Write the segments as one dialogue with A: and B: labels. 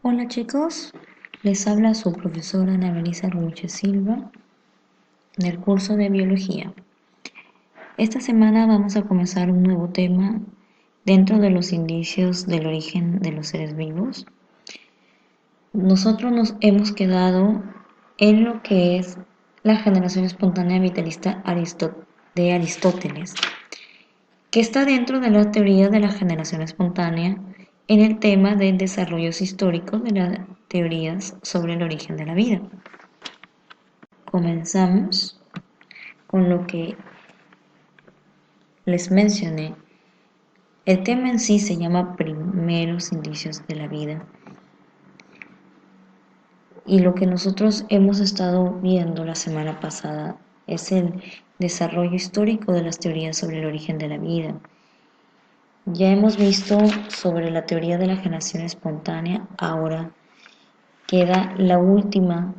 A: Hola chicos, les habla su profesora Ana Melissa Ruche Silva del curso de Biología. Esta semana vamos a comenzar un nuevo tema dentro de los indicios del origen de los seres vivos. Nosotros nos hemos quedado en lo que es la generación espontánea vitalista de Aristóteles, que está dentro de la teoría de la generación espontánea en el tema del desarrollo histórico de las teorías sobre el origen de la vida. Comenzamos con lo que les mencioné. El tema en sí se llama primeros indicios de la vida. Y lo que nosotros hemos estado viendo la semana pasada es el desarrollo histórico de las teorías sobre el origen de la vida. Ya hemos visto sobre la teoría de la generación espontánea, ahora queda la última,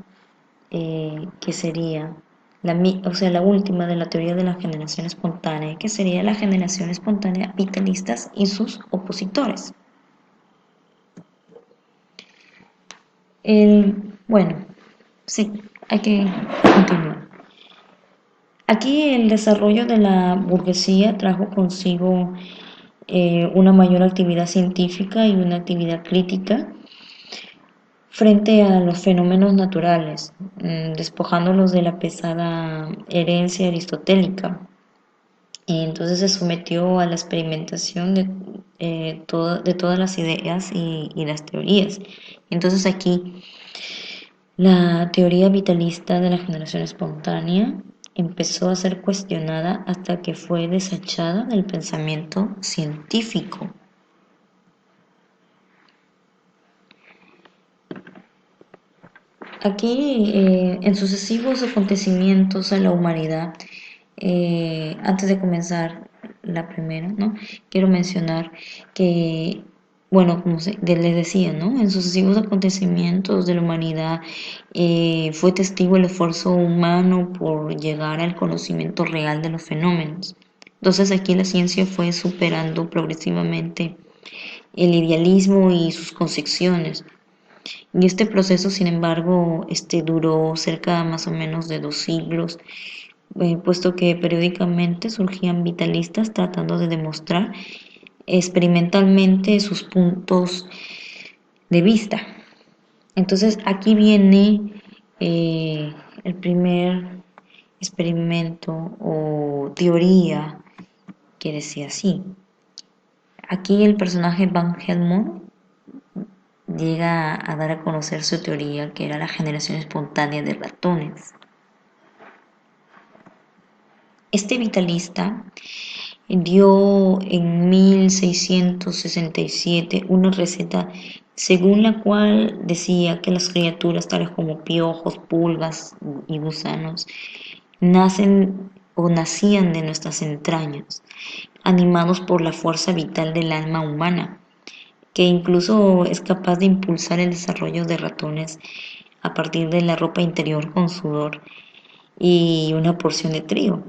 A: que sería la última de la teoría de la generación espontánea, que sería la generación espontánea vitalistas y sus opositores. Bueno, sí, hay que continuar. Aquí el desarrollo de la burguesía trajo consigo una mayor actividad científica y una actividad crítica frente a los fenómenos naturales, despojándolos de la pesada herencia aristotélica. Y entonces se sometió a la experimentación de todas las ideas y las teorías. Entonces aquí la teoría vitalista de la generación espontánea empezó a ser cuestionada hasta que fue desechada del pensamiento científico. Aquí, en sucesivos acontecimientos en la humanidad, antes de comenzar la primera, ¿no? Quiero mencionar que, bueno, les decía, ¿no? En sucesivos acontecimientos de la humanidad fue testigo el esfuerzo humano por llegar al conocimiento real de los fenómenos. Entonces aquí la ciencia fue superando progresivamente el idealismo y sus concepciones. Y este proceso, sin embargo, duró cerca más o menos de 2 siglos, puesto que periódicamente surgían vitalistas tratando de demostrar experimentalmente sus puntos de vista. Entonces aquí viene el primer experimento o teoría que decía así. Aquí el personaje Van Helmont llega a dar a conocer su teoría, que era la generación espontánea de ratones. Este vitalista dio en 1667 una receta según la cual decía que las criaturas tales como piojos, pulgas y gusanos nacen o nacían de nuestras entrañas, animados por la fuerza vital del alma humana, que incluso es capaz de impulsar el desarrollo de ratones a partir de la ropa interior con sudor y una porción de trigo.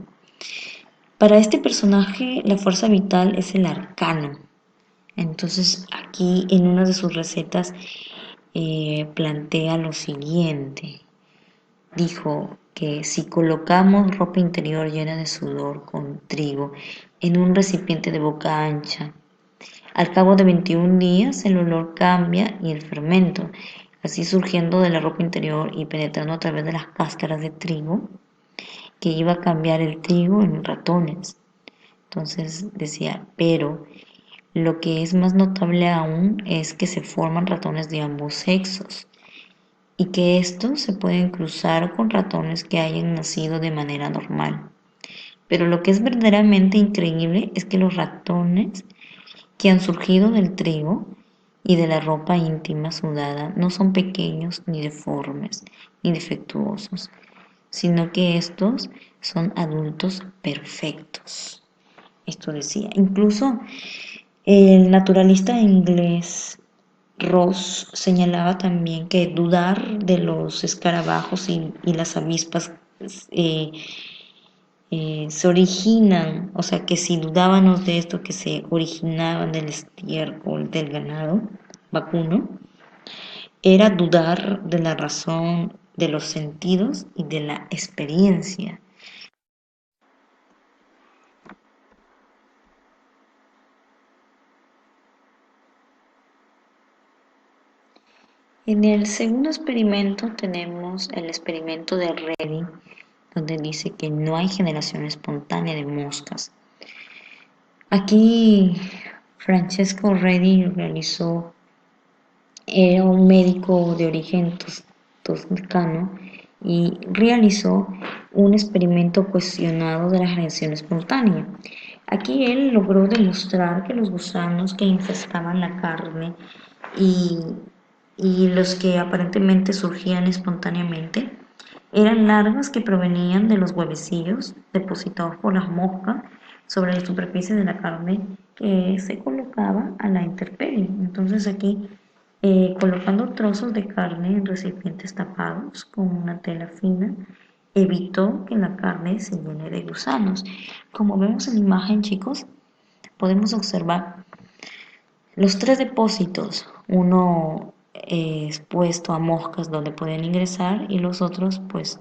A: Para este personaje la fuerza vital es el arcano. Entonces aquí en una de sus recetas plantea lo siguiente. Dijo que si colocamos ropa interior llena de sudor con trigo en un recipiente de boca ancha, al cabo de 21 días el olor cambia y el fermento, así surgiendo de la ropa interior y penetrando a través de las cáscaras de trigo, que iba a cambiar el trigo en ratones. Entonces decía, pero lo que es más notable aún es que se forman ratones de ambos sexos y que estos se pueden cruzar con ratones que hayan nacido de manera normal. Pero lo que es verdaderamente increíble es que los ratones que han surgido del trigo y de la ropa íntima sudada no son pequeños ni deformes ni defectuosos, sino que estos son adultos perfectos. Esto decía. Incluso el naturalista inglés Ross señalaba también que dudar de los escarabajos y las avispas eh, se originan, o sea que si dudábamos de esto, que se originaban del estiércol del ganado vacuno, era dudar de la razón, de los sentidos y de la experiencia. En el segundo experimento tenemos el experimento de Reddy, donde dice que no hay generación espontánea de moscas. Aquí Francesco Reddy realizó, era un médico de origen toscano y realizó un experimento cuestionado de la generación espontánea. Aquí él logró demostrar que los gusanos que infestaban la carne y, y los que aparentemente surgían espontáneamente eran larvas que provenían de los huevecillos depositados por las moscas sobre la superficie de la carne que se colocaba a la intemperie. Entonces aquí, colocando trozos de carne en recipientes tapados con una tela fina, evitó que la carne se llene de gusanos. Como vemos en la imagen, chicos, podemos observar los tres depósitos, uno expuesto a moscas donde podían ingresar y los otros, pues,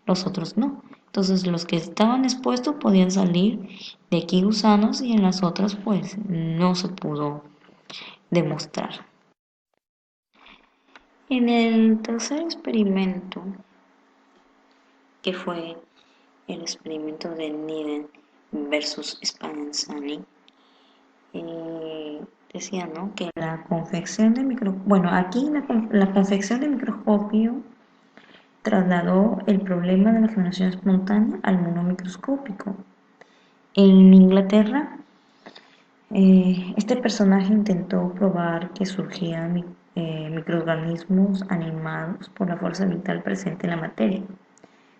A: los otros no. Entonces, los que estaban expuestos podían salir de aquí gusanos y en las otras, pues, no se pudo demostrar. En el tercer experimento, que fue el experimento de Needham versus Spallanzani, decía, ¿no? Que la confección de bueno, aquí la confección de microscopio trasladó el problema de la generación espontánea al mundo microscópico. En Inglaterra, este personaje intentó probar que surgían microorganismos animados por la fuerza vital presente en la materia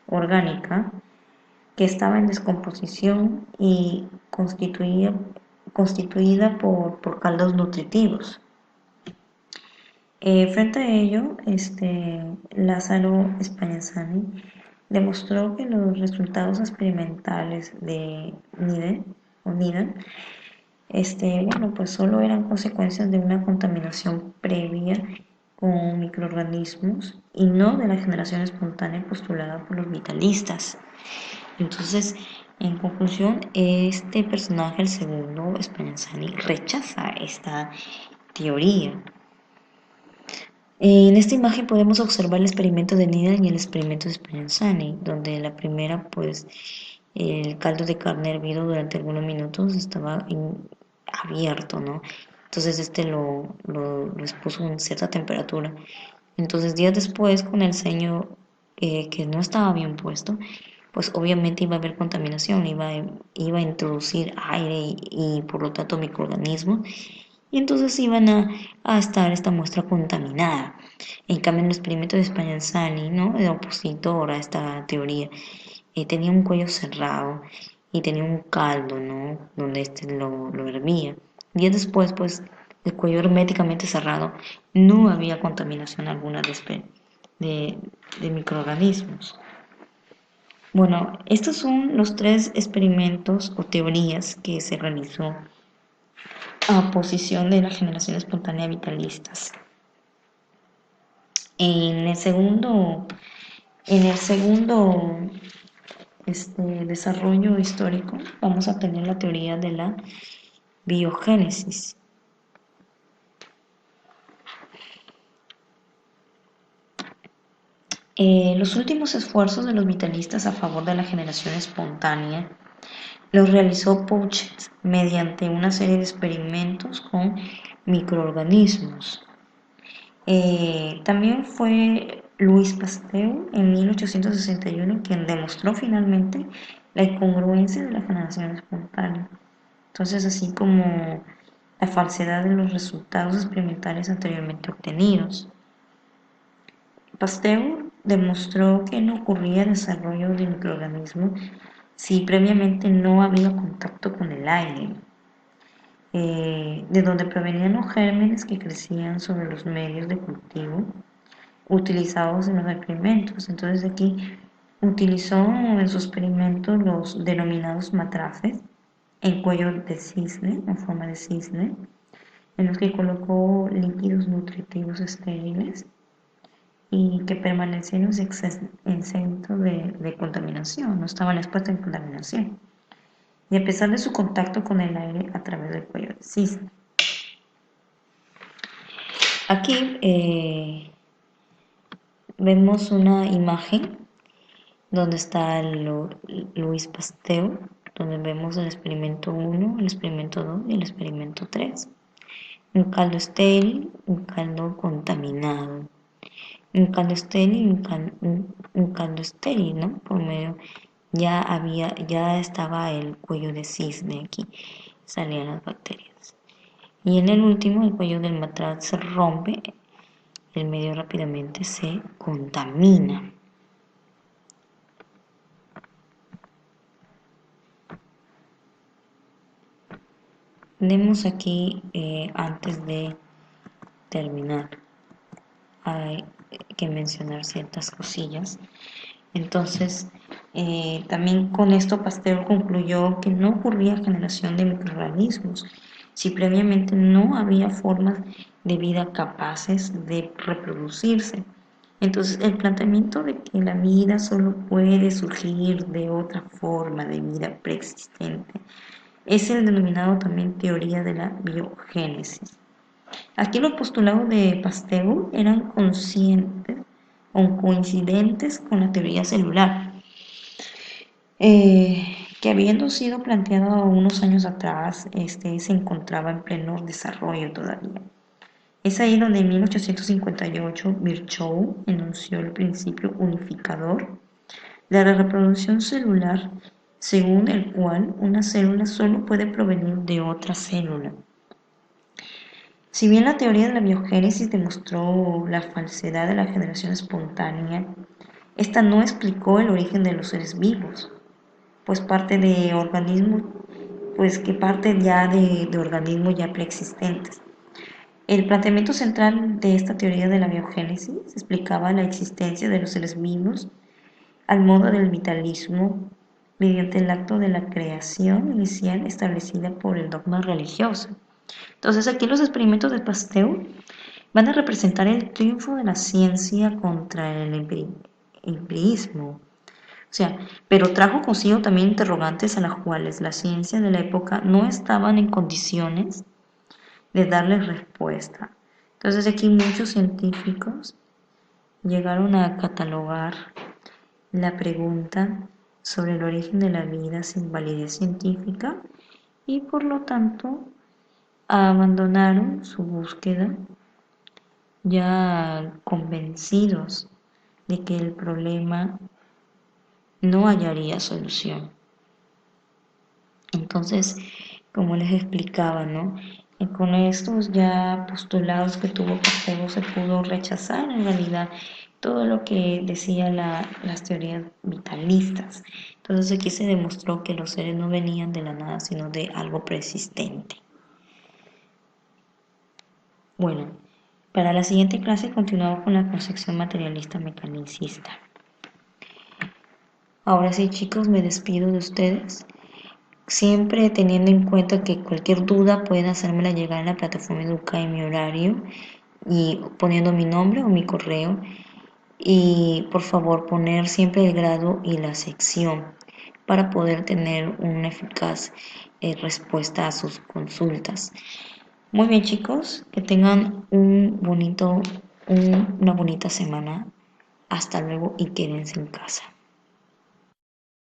A: orgánica que estaba en descomposición y constituida por caldos nutritivos. Frente a ello, Lázaro Spallanzani demostró que los resultados experimentales de Needham, bueno, pues solo eran consecuencias de una contaminación previa con microorganismos y no de la generación espontánea postulada por los vitalistas. Entonces, en conclusión, este personaje, el segundo, Spallanzani, rechaza esta teoría. En esta imagen podemos observar el experimento de Needham y el experimento de Spallanzani, donde la primera, pues, el caldo de carne hervido durante algunos minutos estaba abierto, ¿no? Entonces lo expuso a cierta temperatura. Entonces días después, con el ceño que no estaba bien puesto, pues obviamente iba a haber contaminación, iba a introducir aire y por lo tanto microorganismos y entonces iban a estar esta muestra contaminada. En cambio, en el experimento de Spallanzani, ¿no? De opositor a esta teoría, tenía un cuello cerrado y tenía un caldo, ¿no? Donde lo hervía. Días después, pues, el cuello herméticamente cerrado, no había contaminación alguna de microorganismos. Bueno, estos son los tres experimentos o teorías que se realizó a posición de la generación espontánea vitalistas. En el segundo, en el segundo desarrollo histórico vamos a tener la teoría de la biogénesis. Los últimos esfuerzos de los vitalistas a favor de la generación espontánea los realizó Pouchet mediante una serie de experimentos con microorganismos. También fue Louis Pasteur en 1861 quien demostró finalmente la incongruencia de la generación espontánea. Entonces, así como la falsedad de los resultados experimentales anteriormente obtenidos. Pasteur demostró que no ocurría desarrollo de microorganismos si previamente no había contacto con el aire, de donde provenían los gérmenes que crecían sobre los medios de cultivo utilizados en los experimentos. Entonces aquí utilizó en sus experimentos los denominados matrafes en cuello de cisne, en forma de cisne, en los que colocó líquidos nutritivos estériles y que permanecieron exentos de contaminación, no estaban expuestos a contaminación. Y a pesar de su contacto con el aire a través del cuello del cisne. Aquí vemos una imagen donde está Louis Pasteur, donde vemos el experimento 1, el experimento 2 y el experimento 3. Un caldo estéril, un caldo contaminado. Un caldo estéril y un caldo estéril, ¿no? Por medio, ya estaba el cuello de cisne aquí, salían las bacterias. Y en el último, el cuello del matraz se rompe, el medio rápidamente se contamina. Tenemos aquí, antes de terminar, hay que mencionar ciertas cosillas. Entonces, también con esto Pasteur concluyó que no ocurría generación de microorganismos si previamente no había formas de vida capaces de reproducirse. Entonces, el planteamiento de que la vida solo puede surgir de otra forma de vida preexistente es el denominado también teoría de la biogénesis. Aquí los postulados de Pasteur eran conscientes o coincidentes con la teoría celular, que habiendo sido planteado unos años atrás, se encontraba en pleno desarrollo todavía. Es ahí donde en 1858 Virchow enunció el principio unificador de la reproducción celular, según el cual una célula solo puede provenir de otra célula. Si bien la teoría de la biogénesis demostró la falsedad de la generación espontánea, esta no explicó el origen de los seres vivos, pues parte de organismos, pues que parte ya de organismos ya preexistentes. El planteamiento central de esta teoría de la biogénesis explicaba la existencia de los seres vivos al modo del vitalismo mediante el acto de la creación inicial establecida por el dogma religioso. Entonces aquí los experimentos de Pasteur van a representar el triunfo de la ciencia contra el empirismo. O sea, pero trajo consigo también interrogantes a las cuales la ciencia de la época no estaban en condiciones de darles respuesta. Entonces aquí muchos científicos llegaron a catalogar la pregunta sobre el origen de la vida sin validez científica y por lo tanto abandonaron su búsqueda ya convencidos de que el problema no hallaría solución. Entonces, como les explicaba, ¿no? Y con estos ya postulados que tuvo Pasteur se pudo rechazar en realidad todo lo que decía las teorías vitalistas. Entonces aquí se demostró que los seres no venían de la nada, sino de algo preexistente. Bueno, para la siguiente clase continuamos con la concepción materialista mecanicista. Ahora sí, chicos, me despido de ustedes. Siempre teniendo en cuenta que cualquier duda pueden hacérmela llegar en la plataforma Educa en mi horario y poniendo mi nombre o mi correo. Y por favor poner siempre el grado y la sección para poder tener una eficaz respuesta a sus consultas. Muy bien, chicos, que tengan una bonita semana. Hasta luego y quédense en casa.